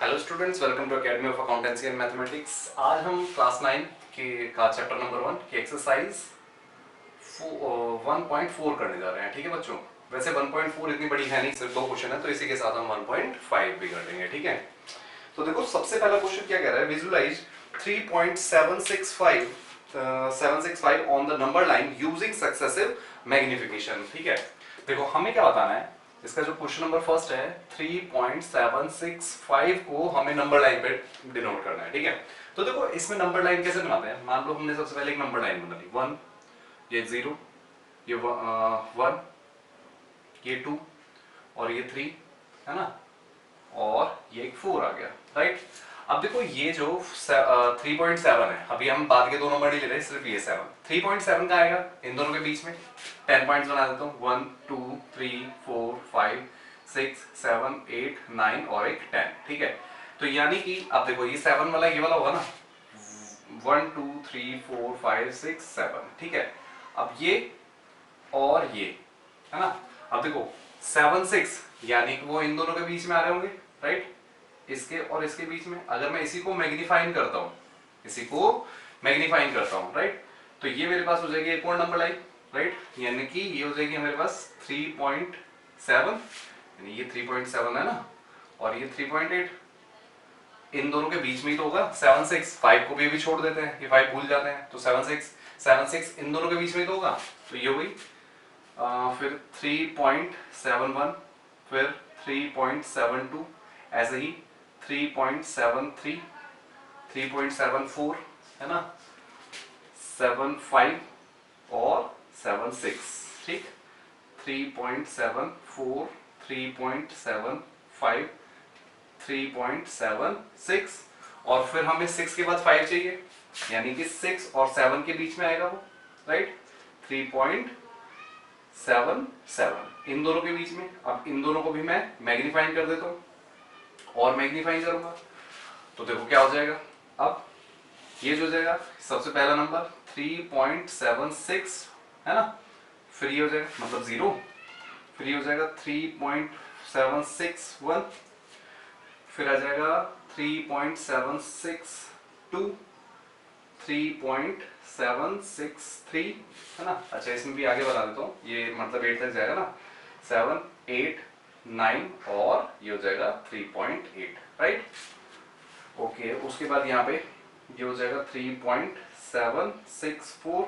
Hello students, welcome to academy of accountancy and mathematics. आज हम class 9 के का चैप्टर नंबर 1 की एक्सरसाइज 1.4 करने जा रहे हैं। ठीक है बच्चों, वैसे 1.4 इतनी बड़ी है नहीं, सिर्फ 2 क्वेश्चन है, तो इसी के साथ हम 1.5 भी कर लेंगे। ठीक है, तो देखो सबसे पहला क्वेश्चन क्या कह रहा है, visualise 3.765 on the number line using successive magnification. ठीक है, देखो हमें क्या बताना है, इसका जो क्वेश्चन नंबर फर्स्ट है 3.765 को हमें नंबर लाइन पे डिनोट करना है। ठीक है, तो देखो इसमें नंबर लाइन कैसे बनाते हैं। मान लो हमने सबसे पहले एक नंबर लाइन बना ली, 1, ये 0, ये 1, ये 2 और ये 3, है ना, और ये एक 4 आ गया। राइट, अब देखो ये जो 3.7 है, अभी हम बाद के दो नंबर नहीं ले रहे, सिर्फ ये 7, 3.7 का आएगा इन दोनों के बीच में 10 पॉइंट्स बना देता हूँ, 1 2 3 4 5 6 7 8 9 और एक 10। ठीक है, तो यानी कि अब देखो ये 7 वाला ये वाला होगा ना, 1 2 3 4 5 6 7। ठीक है, अब ये और ये, है ना, अब देखो 7 6 यानी कि वो इन दोनों के बीच में आ रहे होंगे। राइट, इसके और इसके बीच में अगर मैं इसी को मैग्नीफाइन करता हूं, इसी को मैग्नीफाइन करता हूं, राइट, तो ये मेरे पास हो जाएगी एक और नंबर लाइन। राइट, यानी कि ये हो जाएगी मेरे पास 3.7, यानी ये 3.7 है ना, और ये 3.8, इन दोनों के बीच में ही तो होगा 7 6, 5 को भी छोड़ देते हैं, ये 5 भूल जाते हैं, तो 7 6 इन दोनों के बीच में ही तो होगा, तो ये हो गई। फिर 3.71, फिर 3.72, ऐसे ही 3.73, 3.74, है ना, 7.5 और 7.6। ठीक, 3.74, 3.75, 3.76, और फिर हमें 6 के बाद 5 चाहिए, यानी कि 6 और 7 के बीच में आएगा वो। राइट, 3.77 इन दोनों के बीच में। अब इन दोनों को भी मैं मैग्नीफाइन कर देता हूं और मैग्नीफाइन करूंगा, तो देखो क्या हो जाएगा। अब ये जो हो जाएगा सबसे पहला नंबर 3.76, है ना, फिर ये हो जाएगा मतलब 0, फिर ये हो जाएगा 3.761, फिर आ जाएगा 3.762, 3.763, है ना। अच्छा इसमें भी आगे बता देता हूँ, ये मतलब 8 तक जाएगा ना, 7 8 9 और ये हो जाएगा 3.8। राइट, ओके, उसके बाद यहाँ पे ये हो जाएगा 3.764,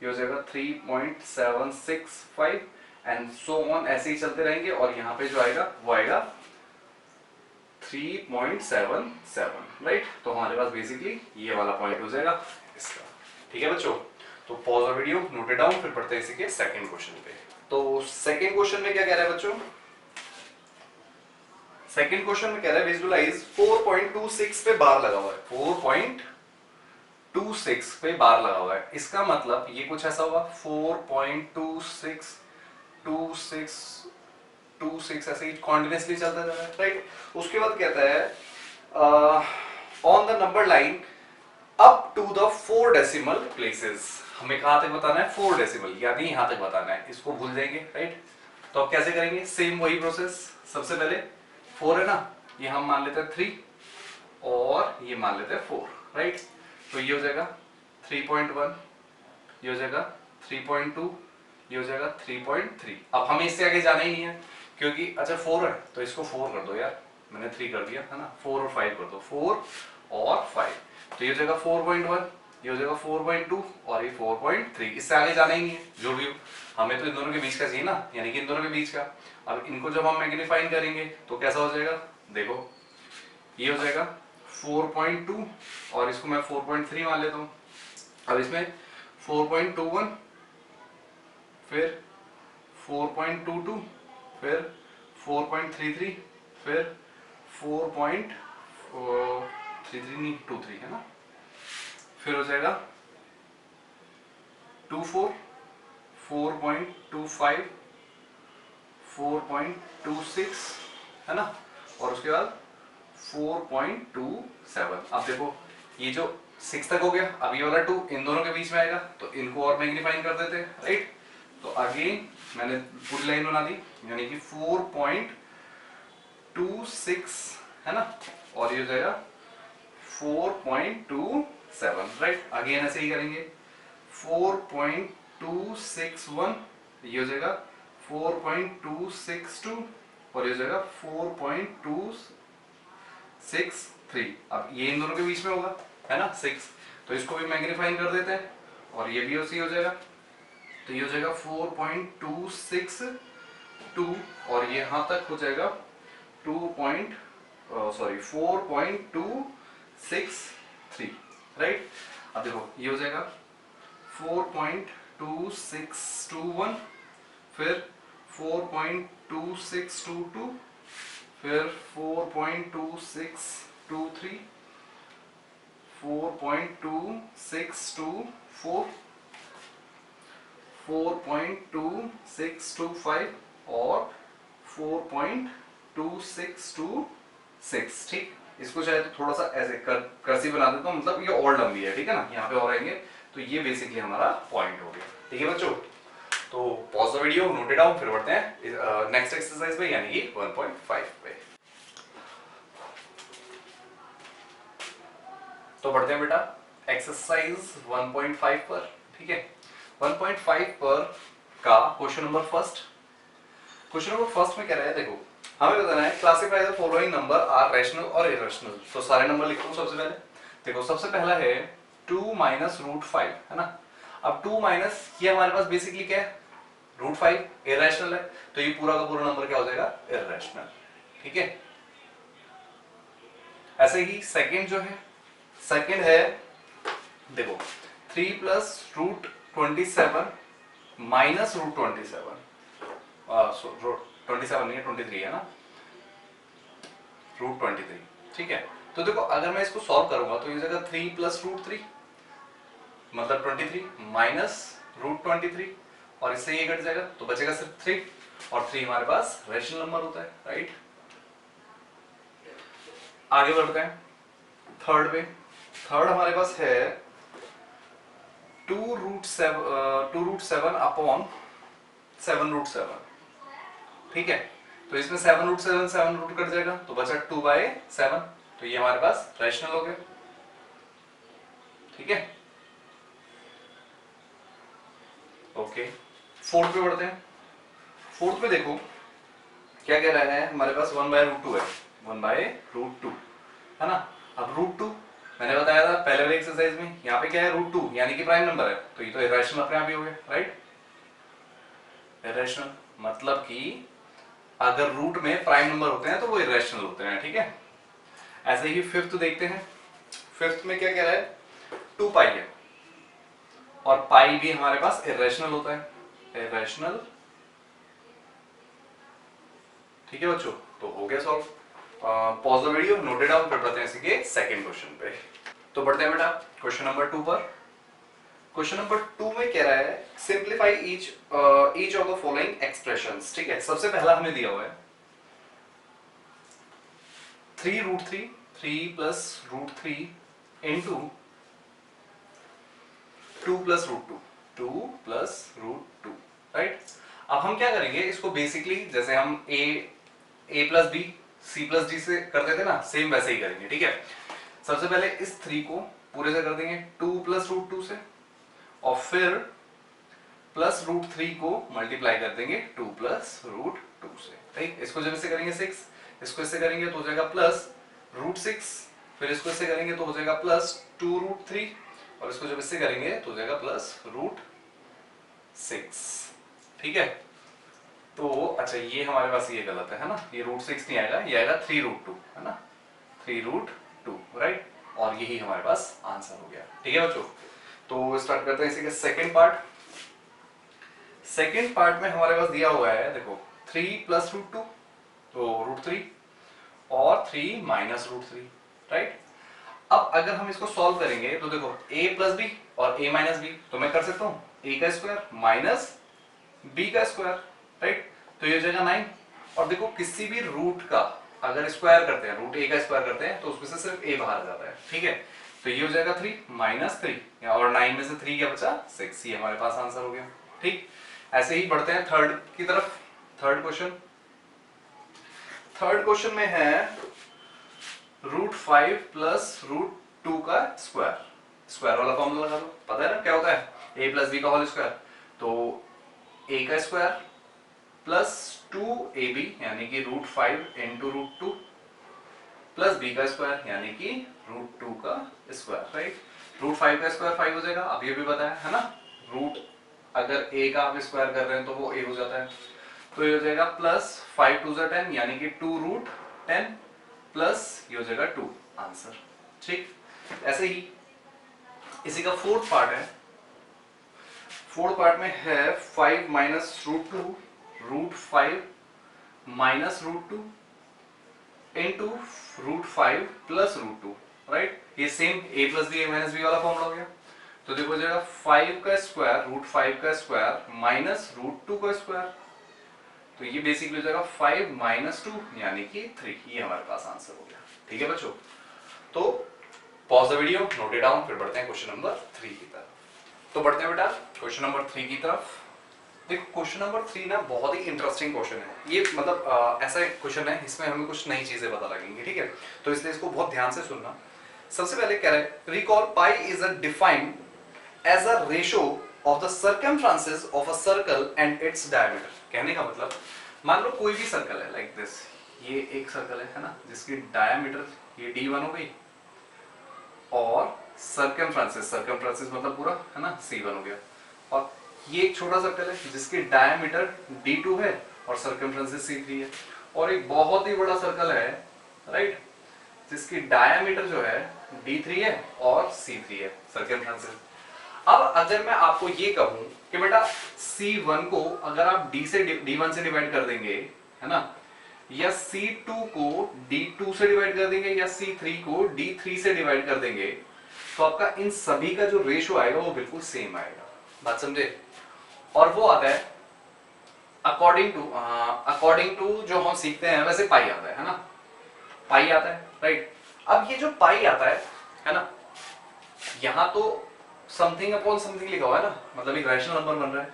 ये हो जाएगा 3.765 एंड सो ऑन, ऐसे ही चलते रहेंगे, और यहाँ पे जो आएगा वो आएगा 3.77। राइट, तो हमारे पास बेसिकली ये वाला पॉइंट हो जाएगा इसका। ठीक है बच्चों, तो पॉज और वीडियो नोटेड डाउन, फिर पढ़ते हैं इसी के सेकंड क्वेश्चन पे। तो सेकंड क्वेश्चन में क्या कह रहा है बच्चों, सेकंड क्वेश्चन में कह रहा है विजुलाइज 4.26 पे बार लगा हुआ है, 4.26 पे बार लगा हुआ है, इसका मतलब ये कुछ ऐसा होगा 4.26 26 26 ऐसे ही कॉन्टिन्यूसली चलता जा रहा है। राइट, उसके बाद कहता है on the number line up to the 4 decimal places, हमें कहां तक बताना है 4 डेसिमल, यानी यहां तक बताना है, इसको भूल जाएंगे। राइट, तो अब कैसे करेंगे, सेम वही प्रोसेस, सबसे पहले 4 है ना, ये हम मान लेते हैं 3 और ये मान लेते हैं 4। राइट, तो ये हो जाएगा 3.1, ये हो जाएगा 3.2, ये हो जाएगा 3.3। अब हमें इससे आगे जाना ही नहीं है, क्योंकि अच्छा 4 है तो इसको 4 कर दो यार, मैंने 3 कर दिया है ना, 4 और 5 कर दो, 4 और 5, तो ये हो जाएगा 4.1, ये हो जाएगा 4.2 और ये 4.3। इससे आगे जाना ही नहीं है, जो भी हो, हमें तो इन दोनों के बीच का चाहिए ना, यानी कि इन दोनों के बीच का। अब इनको जब हम मैग्नीफाइन करेंगे तो कैसा हो जाएगा, देखो ये हो जाएगा 4.2 और इसको मैं 4.3 मान लेता हूँ। अब इसमें 4.21, फिर 4.22, फिर 4.33, फिर 4.33 नहीं 23, है ना, फिर हो जाएगा 24, 4.25, 4.26, है ना, और उसके बाद 4.27। अब देखो ये जो 6 तक हो गया, अब ये वाला 2 इन दोनों के बीच में आएगा, तो इनको और मैग्नीफाइन कर देते हैं। राइट, तो अगेन मैंने पूरी लाइन बना दी, यानी कि 4.26 है ना, और ये हो जाएगा 4.27, राइट। अगेन ऐसे ही करेंगे 4.261, ये हो जाएगा 4.262 और ये हो जाएगा 4.263। अब ये इन दोनों के बीच में होगा, है ना 6, तो इसको भी मैग्नीफाइंग कर देते हैं और ये भी उसी हो जाएगा, तो ये हो जाएगा 4.262 और ये यहां तक हो जाएगा 4.263, राइट। अब देखो ये हो जाएगा 4.2621, फिर 4.2622, फिर 4.2623, 4.2624, 4.2625 और 4.2626, ठीक। इसको शायद थोड़ा सा ऐसे कर्सिव बना देता हूं, मतलब ये और लंबी है, ठीक है ना, यहाँ पे और आएंगे, तो ये बेसिकली हमारा पॉइंट हो गया, ठीक है बच्चों। तो pause the video, note it down, फिर बढ़ते हैं नेक्स्ट एक्सरसाइज पे, यानी कि 1.5 पे। तो बढ़ते हैं बेटा एक्सरसाइज 1.5 पर, ठीक है। 1.5 पर का question number first, question number first में कह रहा है, देखो हमें बताना है classify the following number are rational और इरेशनल। तो सारे नंबर लिखता हूं सबसे पहले। देखो सबसे पहला है 2 माइनस रूट 5, है ना। अब 2 माइनस ये हमारे पास बेसिकली क्या है, रूट 5 इरेशनल है, तो ये पूरा का पूरा नंबर क्या हो जाएगा, इरेशनल, ठीक है। ऐसे ही सेकंड जो है, सेकंड है देखो 3 प्लस रूट 27 माइनस रूट 27, 27 नहीं है 23 है ना, रूट 23, ठीक है। तो देखो अगर मैं इसको सॉल्व करूंगा तो ये जगह 3 प्लस रूट 3 मतलब 23 माइनस रूट 23 और इससे ये कट जाएगा तो बचेगा सिर्फ 3, और 3 हमारे पास रैशनल नंबर होता है, राइट। आगे बढ़ते हैं थर्ड पे। थर्ड हमारे पास है 2 रूट 7 अपॉन 7 रूट 7, ठीक है। तो इसमें 7 रूट 7 रूट कट जाएगा तो बचा 2/7, तो ये हमारे पास रैशनल हो गया, ठीक है। ओके, फोर्थ पे बढ़ते हैं। फोर्थ पे देखो क्या कह रहा है, हमारे पास 1/√2 है, 1/√2, है ना। अब √2 मैंने बताया था पहले वाली एक्सरसाइज में, यहाँ पे क्या है √2 यानी कि प्राइम नंबर है, तो ये तो इरेशनल अपने आप ही हो गया, राइट। इरेशनल मतलब कि अगर रूट में प्राइम नंबर होते हैं तो वो इरेशनल होते हैं, ठीक है। ऐसे ही फिफ्थ देखते हैं। फिफ्थ में क्या कह रहा है, 2 पाई है और पाई भी हमारे पास इरेशनल होता है, इरेशनल, ठीक है बच्चों। तो हो गया solve. Pause the video, note it down, फिर बढ़ते हैं इसी के सेकंड क्वेश्चन पे। तो बढ़ते हैं बेटा क्वेश्चन नंबर 2 पर। क्वेश्चन नंबर 2 में कह रहा है simplify each of the following expressions, ठीक है। सबसे पहला हमें दिया हुआ है 3√3, 3 plus root 3 into 2 plus root 2, 2 plus root 2, right. अब हम क्या करेंगे इसको, बेसिकली जैसे हम a plus B C plus D से करते थे ना, सेम वैसे ही करेंगे, ठीक है। सबसे पहले इस 3 को पूरे से कर देंगे 2 प्लस रूट 2 से, और फिर प्लस रूट 3 को मल्टीप्लाई कर देंगे 2 प्लस रूट 2 से, ठीक। इसको जब इससे करेंगे 6, इसको इससे करेंगे तो हो जाएगा प्लस रूट 6, फिर इसको इससे करेंगे तो हो जाएगा प्लस 2 रूट 3, और इसको जब इससे करेंगे तो हो जाएगा प्लस रूट 6, ठीक है। तो अच्छा ये हमारे पास ये गलत है ना, ये रूट 6 नहीं आएगा, ये आएगा 3 रूट 2, है ना, 3 रूट 2, राइट। और यही हमारे पास आंसर हो गया, ठीक है बच्चों। तो स्टार्ट करते हैं इसी के सेकंड पार्ट। सेकंड पार्ट में हमारे पास दिया हुआ है देखो 3 प्लस रूट 2, तो रूट 3, और 3 माइनस रूट 3, राइट। अब अगर हम इसको सॉल्व करेंगे तो देखो a प्लस बी और a माइनस बी, तो मैं कर सकता हूं a का स्क्वायर माइनस b का स्क्वायर, राइट। तो ये हो जाएगा 9, और देखो किसी भी रूट का अगर स्क्वायर करते हैं, रूट a का स्क्वायर करते हैं तो उसमें से सिर्फ a बाहर जाता है, ठीक है। तो ये हो जाएगा 3 माइनस 3, और 9 में से 3 क्या बचा 6, ये हमारे पास आंसर हो गया, ठीक। ऐसे ही बढ़ते हैं थर्ड की तरफ। थर्ड क्वेश्चन, थर्ड क्वेश्चन में है √5 प्लस √2 का स्क्वायर, स्क्वायर वाला फॉर्मूला लगा दो, पता है ना क्या होता है, a प्लस बी का होल स्क्वायर, तो a का स्क्वायर प्लस 2ab यानी कि √5 इंटू √2 प्लस b का स्क्वायर यानी कि √2 का स्क्वायर, राइट। √5 का स्क्वायर 5 हो जाएगा, अब ये भी बताया है ना, रूट अगर a का आप स्क्वायर कर रहे हैं तो वो a हो जाता है, तो ये हो जाएगा प्लस 5 2 10 यानी कि 2√10 प्लस ये हो जाएगा 2 आंसर, ठीक। ऐसे ही इसी का फोर्थ पार्ट है, फोर्थ पार्ट में है 5 minus √2 √5 minus √2 into √5 plus √2, right. ये same a plus b a minus b वाला फॉर्मूला हो गया, तो देखो हो जाएगा 5 का स्क्वायर √5 का स्क्वायर माइनस √2 का स्क्वायर, तो ये बेसिकली हो जाएगा 5 माइनस 2 यानी कि 3, ये हमारे पास आंसर हो गया, ठीक है बच्चों। तो pause the video, note it down, फिर बढ़ते हैं क्वेश्चन नंबर 3 की तरफ। तो बढ़ते हैं बेटा क्वेश्चन नंबर 3 की तरफ। देखो क्वेश्चन नंबर 3 ना बहुत ही इंटरेस्टिंग क्वेश्चन है ये, मतलब ऐसा क्वेश्चन है इसमें हमें कुछ नई चीजें पता लगेंगी, ठीक है, तो इसलिए इसको बहुत ध्यान से सुनना। सबसे पहले कह रहे हैं recall pi is a defined as a ratio of the circumferences of a circle and its diameter. कहने का मतलब मान लो कोई भी सर्कल है लाइक दिस, ये एक सर्कल है ना, जिसकी डायमीटर ये d1 हो गई, और सर्कमफ्रेंसेस, सर्कमफ्रेंसेस मतलब पूरा है ना c1 हो गया, और ये एक छोटा सर्कल है जिसकी डायमीटर d2 है और सर्कमफ्रेंसेस c3 है, और एक बहुत ही बड़ा सर्कल है, राइट, जिसकी डायमीटर जो है d3 है और c3 है सर्कमफ्रेंसेस। अब अगर मैं आपको ये कहूं कि बेटा c1 को अगर आप d1 से डिवाइड कर देंगे, है ना, या c2 को d2 से डिवाइड कर देंगे, या c3 को d3 से डिवाइड कर देंगे, तो आपका इन सभी का जो रेशो आएगा वो बिल्कुल सेम आएगा, बात समझे। और वो आता है अकॉर्डिंग टू जो हम सीखते हैं वैसे पाई आता है ना, पाई आता है, राइट। अब ये जो पाई आता है ना, यहां तो समथिंग अपॉन समथिंग लिखा हुआ है ना, मतलब एक रैशनल नंबर बन रहा है,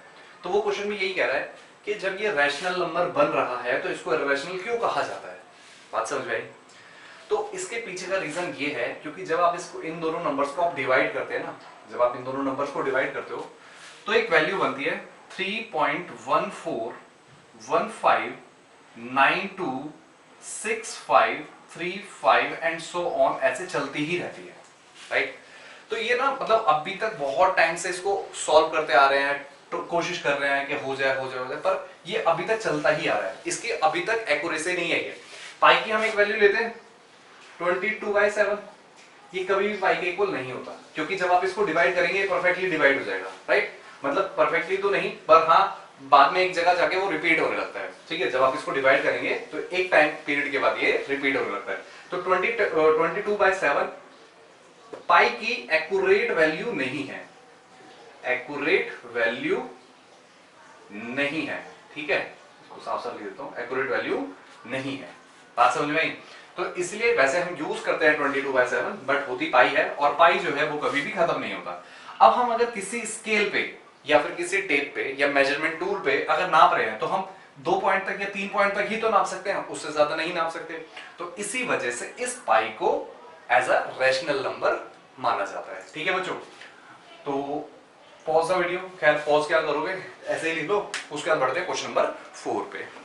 तो वो क्वेश्चन में यही कह रहा है कि जब ये रैशनल नंबर बन रहा है तो इसको इररेशनल क्यों कहा जाता है, बात समझ में आई। तो इसके पीछे का रीजन ये है क्योंकि जब आप इसको इन दोनों नंबर्स को आप डिवाइड करते हैं ना, जब आप इन दोनों नंबर्स को डिवाइड करते हो तो एक वैल्यू बनती है 3.14926535 एंड सो ऑन, ऐसे चलती ही रहती है, राइट। तो ये ना मतलब अभी तक बहुत टाइम से इसको सॉल्व करते आ रहे हैं, तो कोशिश कर रहे हैं कि हो जाए हो जाए हो जाए, पर ये अभी तक चलता ही आ रहा है, इसकी अभी तक एक्यूरेसी नहीं आई है। पाई की हम एक वैल्यू लेते हैं 22/7, ये कभी भी पाई के इक्वल नहीं होता, क्योंकि जब आप इसको डिवाइड करेंगे परफेक्टली डिवाइड हो जाएगा, राइट, मतलब परफेक्टली तो नहीं, पर हाँ बाद में एक जगह जाके वो रिपीट होने लगता है, ठीक है, जब आप इसको डिवाइड करेंगे तो एक टाइम पीरियड के बाद ये रिपीट होने लगता है। तो 22/7 पाई की एक्यूरेट वैल्यू नहीं है, एक्यूरेट वैल्यू नहीं है, ठीक है, इसको साफ साफ लिख देता हूं, एक्यूरेट वैल्यू नहीं है, बात समझ में आई। तो इसलिए वैसे हम यूज करते हैं 22/7, बट होती पाई है, और पाई जो है वो कभी भी खत्म नहीं होता। अब हम अगर किसी स्केल पे या फिर किसी टेप पे या मेजरमेंट टूल पे अगर नाप रहे हैं तो हम 2 पॉइंट तक या 3 पॉइंट तक ही तो नाप सकते हैं, उससे ज्यादा नहीं नाप सकते, तो इसी वजह से इस पाई को एज अ रैशनल नंबर माना जाता है, ठीक है बच्चों। तो पॉज द वीडियो, खैर पॉज क्या करोगे, ऐसे ही लिख लो, उसके बाद बढ़ते हैं क्वेश्चन नंबर 4 पे।